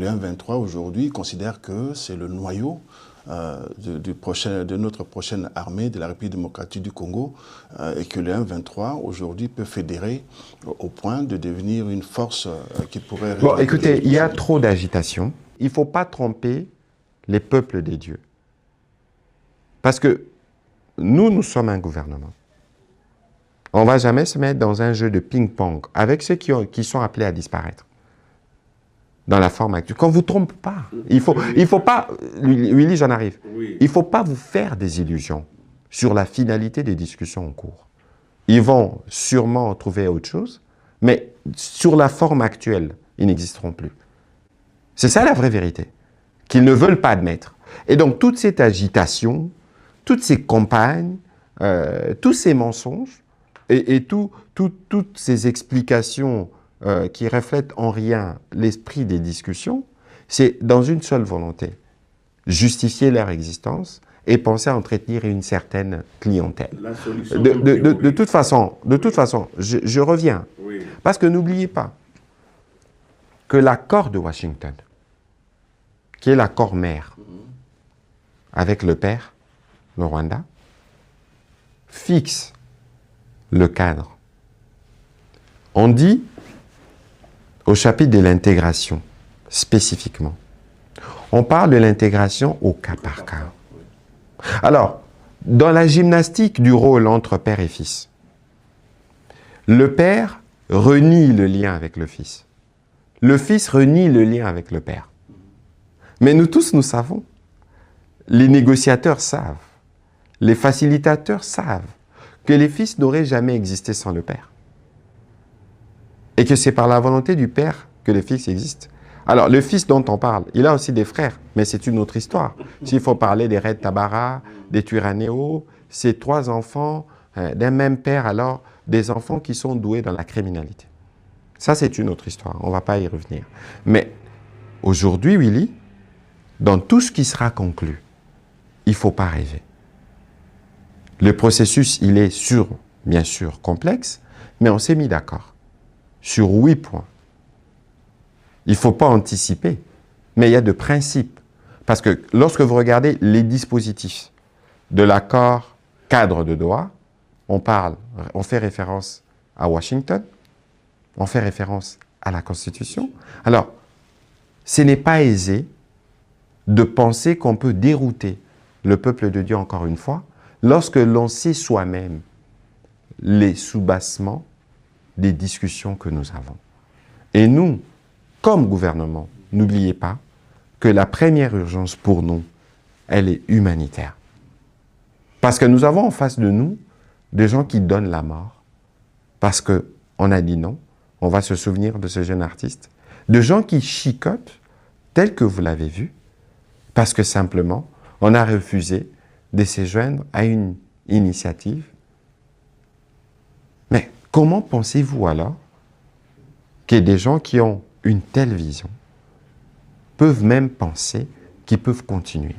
le M23 aujourd'hui considère que c'est le noyau de notre prochaine armée de la République démocratique du Congo et que le M23 aujourd'hui peut fédérer au point de devenir une force qui pourrait... Bon, écoutez, il y a trop d'agitation. Il ne faut pas tromper les peuples des dieux. Parce que nous sommes un gouvernement. On ne va jamais se mettre dans un jeu de ping-pong avec ceux qui sont appelés à disparaître dans la forme actuelle. Qu'on ne vous trompe pas. Il faut pas... Willy, j'en arrive. Oui. Il ne faut pas vous faire des illusions sur la finalité des discussions en cours. Ils vont sûrement trouver autre chose, mais sur la forme actuelle, ils n'existeront plus. C'est ça la vraie vérité, qu'ils ne veulent pas admettre. Et donc, toute cette agitation, toutes ces campagnes, tous ces mensonges et toutes ces explications qui reflètent en rien l'esprit des discussions, c'est dans une seule volonté, justifier leur existence et penser à entretenir une certaine clientèle. De toute façon, je reviens. Oui. Parce que n'oubliez pas que l'accord de Washington, qui est l'accord mère avec le père, le Rwanda, fixe le cadre. On dit, au chapitre de l'intégration, spécifiquement, on parle de l'intégration au cas par cas. Alors, dans la gymnastique du rôle entre père et fils, le père renie le lien avec le fils. Le fils renie le lien avec le père. Mais nous tous, nous savons, les négociateurs savent, les facilitateurs savent que les fils n'auraient jamais existé sans le père. Et que c'est par la volonté du père que les fils existent. Alors, le fils dont on parle, il a aussi des frères, mais c'est une autre histoire. S'il faut parler des Red Tabara, des Twirwaneho, c'est 3 enfants d'un même père, alors des enfants qui sont doués dans la criminalité. Ça, c'est une autre histoire, on ne va pas y revenir. Mais aujourd'hui, Willy, dans tout ce qui sera conclu, il ne faut pas rêver. Le processus, il est bien sûr complexe, mais on s'est mis d'accord sur 8 points. Il ne faut pas anticiper, mais il y a de principes. Parce que lorsque vous regardez les dispositifs de l'accord cadre de Doha, on fait référence à Washington, on fait référence à la Constitution. Alors, ce n'est pas aisé de penser qu'on peut dérouter le peuple de Dieu, encore une fois, lorsque l'on sait soi-même les soubassements des discussions que nous avons. Et nous, comme gouvernement, n'oubliez pas que la première urgence pour nous, elle est humanitaire. Parce que nous avons en face de nous des gens qui donnent la mort parce qu'on a dit non. On va se souvenir de ce jeune artiste. De gens qui chicotent, tel que vous l'avez vu, parce que simplement, on a refusé de se joindre à une initiative. Mais comment pensez-vous alors que des gens qui ont une telle vision peuvent même penser qu'ils peuvent continuer?